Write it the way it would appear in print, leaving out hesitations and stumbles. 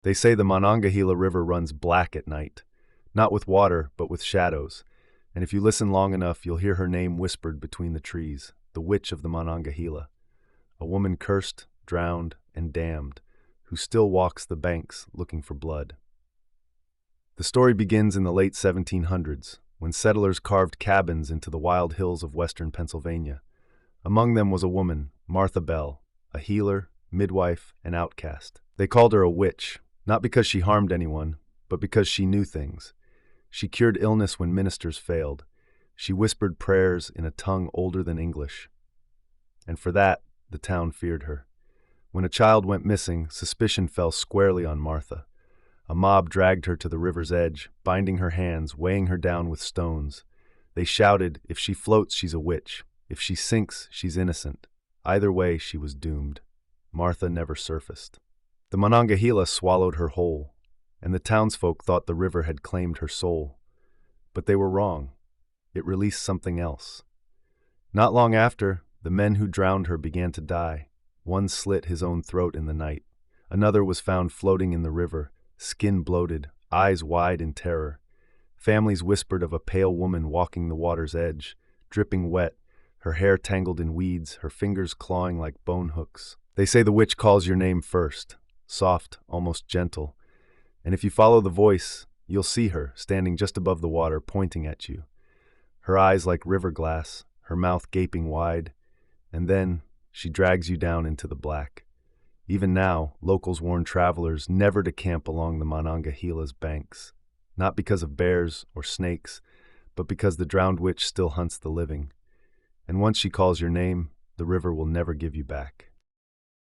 They say the Monongahela River runs black at night, not with water, but with shadows, and if you listen long enough, you'll hear her name whispered between the trees, the witch of the Monongahela, a woman cursed, drowned, and damned, who still walks the banks looking for blood. The story begins in the late 1700s, when settlers carved cabins into the wild hills of western Pennsylvania. Among them was a woman, Martha Bell, a healer, midwife, and outcast. They called her a witch, not because she harmed anyone, but because she knew things. She cured illness when ministers failed. She whispered prayers in a tongue older than English. And for that, the town feared her. When a child went missing, suspicion fell squarely on Martha. A mob dragged her to the river's edge, binding her hands, weighing her down with stones. They shouted, "If she floats, she's a witch. If she sinks, she's innocent." Either way, she was doomed. Martha never surfaced. The Monongahela swallowed her whole, and the townsfolk thought the river had claimed her soul. But they were wrong. It released something else. Not long after, the men who drowned her began to die. One slit his own throat in the night. Another was found floating in the river, skin bloated, eyes wide in terror. Families whispered of a pale woman walking the water's edge, dripping wet, her hair tangled in weeds, her fingers clawing like bone hooks. They say the witch calls your name first, soft, almost gentle, and if you follow the voice, you'll see her standing just above the water, pointing at you. Her eyes like river glass, her mouth gaping wide, and then she drags you down into the black. Even now, locals warn travelers never to camp along the Monongahela's banks, not because of bears or snakes, but because the drowned witch still hunts the living. And once she calls your name, the river will never give you back.